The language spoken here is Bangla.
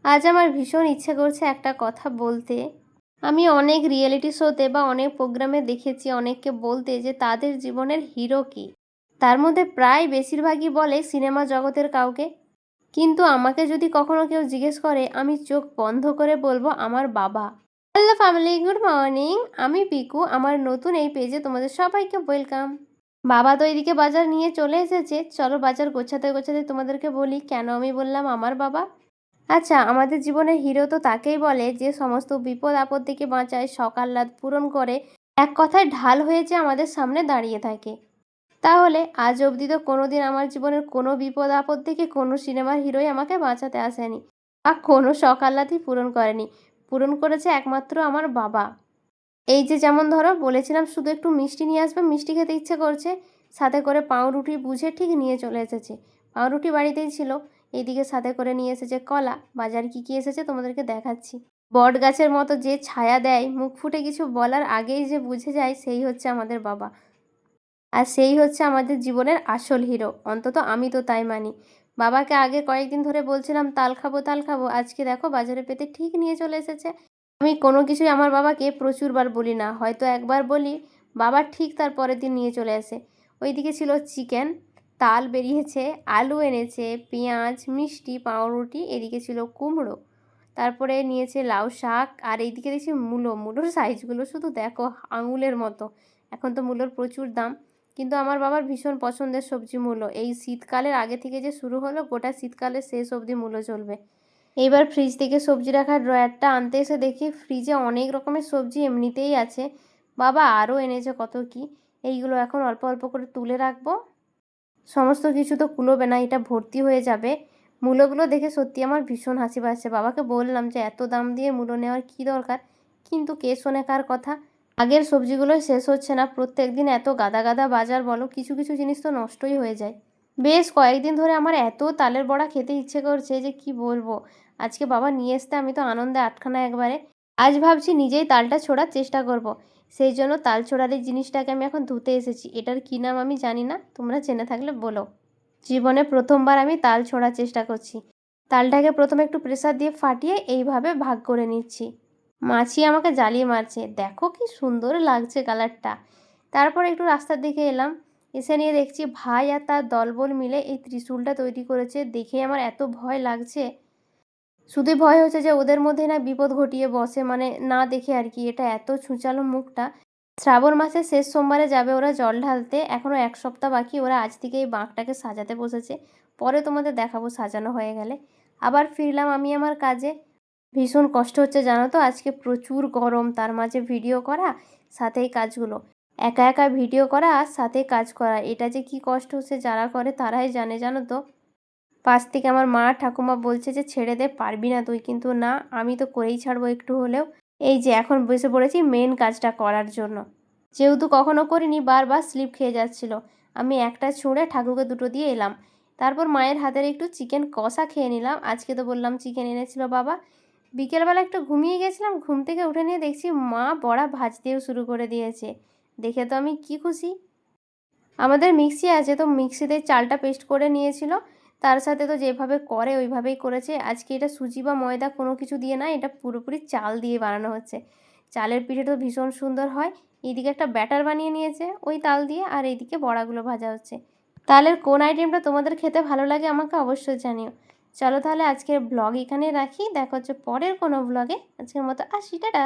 আজ আমার ভীষণ ইচ্ছে করছে একটা কথা বলতে। আমি অনেক রিয়েলিটি শোতে বা অনেক প্রোগ্রামে দেখেছি অনেককে বলতে যে তাদের জীবনের হিরো কী। তার মধ্যে প্রায় বেশিরভাগই বলে সিনেমা জগতের কাউকে। কিন্তু আমাকে যদি কখনো কেউ জিজ্ঞেস করে, আমি চোখ বন্ধ করে বলবো আমার বাবা। Hello family, good morning. আমি পিকু। আমার নতুন এই পেজে তোমাদের সবাইকে ওয়েলকাম। বাবা তো এদিকে বাজার নিয়ে চলে এসেছে। চলো বাজার গোছাতে গোছাতে তোমাদেরকে বলি কেন আমি বললাম আমার বাবা। আচ্ছা, আমাদের জীবনের হিরো তো তাকেই বলে যে সমস্ত বিপদ আপদ থেকে বাঁচায়, সকাল রাত পূরণ করে, এক কথায় ঢাল হয়েছে আমাদের সামনে দাঁড়িয়ে থাকে। তাহলে আজ অবধি তো কোনোদিন আমার জীবনের কোনো বিপদ আপদ থেকে কোনো সিনেমার হিরোই আমাকে বাঁচাতে আসেনি বা কোনো সকাল রাতই পূরণ করেনি। পূরণ করেছে একমাত্র আমার বাবা। এই যে যেমন ধরো বলেছিলাম শুধু একটু মিষ্টি নিয়ে আসবে, মিষ্টি খেতে ইচ্ছে করছে, সাথে করে পাউরুটি বুঝে ঠিক নিয়ে চলে এসেছে। পাউরুটি বাড়িতেই ছিল। এইদিকে সাথে করে নিয়ে এসেছে কলা। বাজার কী কী এসেছে তোমাদেরকে দেখাচ্ছি। বট গাছের মতো যে ছায়া দেয়, মুখ ফুটে কিছু বলার আগেই যে বুঝে যায়, সেই হচ্ছে আমাদের বাবা। আর সেই হচ্ছে আমাদের জীবনের আসল হিরো, অন্তত আমি তো তাই মানি। বাবাকে আগে কয়েকদিন ধরে বলছিলাম তাল খাবো তাল খাবো, আজকে দেখো বাজারে পেতে ঠিক নিয়ে চলে এসেছে। আমি কোনো কিছুই আমার বাবাকে প্রচুরবার বলি না, হয়তো একবার বলি, বাবা ঠিক তার পরের দিন নিয়ে চলে আসে। ওইদিকে ছিল চিকেন, তাল বেরিয়েছে, আলু এনেছে, পেঁয়াজ, মিষ্টি, পাউরুটি, এদিকে ছিল কুমড়ো, তারপরে নিয়েছে লাউ শাক, আর এইদিকে দেখছি মূলোর সাইজগুলো শুধু দেখো, আঙুলের মতো। এখন তো মূলোর প্রচুর দাম, কিন্তু আমার বাবার ভীষণ পছন্দের সবজি মূলো। এই শীতকালের আগে থেকে যে শুরু হলো, গোটা শীতকালে শেষ অবধি মূলো চলবে। এইবার ফ্রিজ থেকে সবজি রাখার ড্রয়ারটা আনতে এসে দেখি ফ্রিজে অনেক রকমের সবজি এমনিতেই আছে। বাবা আরও এনেছে কত কি। এইগুলো এখন অল্প অল্প করে তুলে রাখবো। সমস্ত কিছু তো কুলোবে না, এটা ভর্তি হয়ে যাবে। মূলোগুলো দেখে সত্যি আমার ভীষণ হাসি পাচ্ছে। বাবাকে বললাম যে এত দাম দিয়ে মূলো নেওয়ার কী দরকার, কিন্তু কে শোনে কার কথা। আগের সবজিগুলোই শেষ হচ্ছে না, প্রত্যেক দিন এত গাদা গাদা বাজার, বলো কিছু কিছু জিনিস তো নষ্টই হয়ে যায়। বেশ কয়েকদিন ধরে আমার এত তালের বড়া খেতে ইচ্ছে করছে যে কি বলবো। আজকে বাবা নিয়ে আসতে আমি তো আনন্দে আটখানা একবারে। আজ ভাবছি নিজেই তালটা ছোড়ার চেষ্টা করব। সেই জন্য তাল ছোড়ার এই জিনিসটাকে আমি এখন ধুতে এসেছি। এটার কী নাম আমি জানি না, তোমরা জেনে থাকলে বলো। জীবনে প্রথমবার আমি তাল ছোড়ার চেষ্টা করছি। তালটাকে প্রথমে একটু প্রেসার দিয়ে ফাটিয়ে এইভাবে ভাগ করে নিচ্ছি। মাছি আমাকে জ্বালিয়ে মারছে, দেখো কি সুন্দর লাগছে কালারটা। তারপর একটু রাস্তার দিকে এলাম, এসে নিয়ে দেখছি ভাই আর তার দলবল মিলে এই ত্রিশূলটা তৈরি করেছে। দেখে আমার এত ভয় লাগছে। শুধুই ভয় হচ্ছে যে ওদের মধ্যে না বিপদ ঘটিয়ে বসে, মানে না দেখে আর কি। এটা এত ছুঁচালো মুখটা। শ্রাবণ মাসের শেষ সোমবারে যাবে ওরা জল ঢালতে, এখনও 1 সপ্তাহ বাকি। ওরা আজ থেকে এই বাঁকটাকে সাজাতে বসেছে, পরে তোমাদের দেখাবো সাজানো হয়ে গেলে। আবার ফিরলাম আমি আমার কাজে। ভীষণ কষ্ট হচ্ছে জানো তো, আজকে প্রচুর গরম, তার মাঝে ভিডিও করা, সাথে এই কাজগুলো। একা একা ভিডিও করা আর সাথে কাজ করা, এটা যে কি কষ্ট হচ্ছে যারা করে তারাই জানে, জানো তো। পাশ থেকে আমার মা ঠাকুমা বলছে যে ছেড়ে দে, পারবি না তুই, কিন্তু না, আমি তো করেই ছাড়বো একটু হলেও। এই যে এখন বসে পড়েছি মেন কাজটা করার জন্য। যেহেতু কখনো করিনি, বারবার স্লিপ খেয়ে যাচ্ছিল। আমি একটা ছুঁড়ে ঠাকুরকে দুটো দিয়ে এলাম। তারপর মায়ের হাতের একটু চিকেন কষা খেয়ে নিলাম। আজকে তো বললাম চিকেন এনেছিল বাবা। বিকেলবেলা একটু ঘুমিয়ে গেছিলাম, ঘুম থেকে উঠে নিয়ে দেখছি মা বড়া ভাজতেও শুরু করে দিয়েছে। দেখে তো আমি কি খুশি। আমাদের মিক্সি আছে, তো মিক্সিতে চালটা পেস্ট করে নিয়েছিল। তার সাথে তো যেভাবে করে ওইভাবেই করেছে। আজকে এটা সুজি বা ময়দা কোনো কিছু দিয়ে না, এটা পুরোপুরি চাল দিয়ে বানানো হচ্ছে। চালের পিঠেটা ভীষণ সুন্দর হয়। এইদিকে একটা ব্যাটার বানিয়ে নিয়েছে ওই তাল দিয়ে, আর এইদিকে বড়াগুলো ভাজা হচ্ছে। তালের কোন আইটেমটা তোমাদের খেতে ভালো লাগে আমাকে অবশ্যই জানিও। চলো তাহলে আজকের ব্লগ এখানে রাখি, দেখা হচ্ছে পরের কোনো ব্লগে। আজকের মতো আসি, টাটা।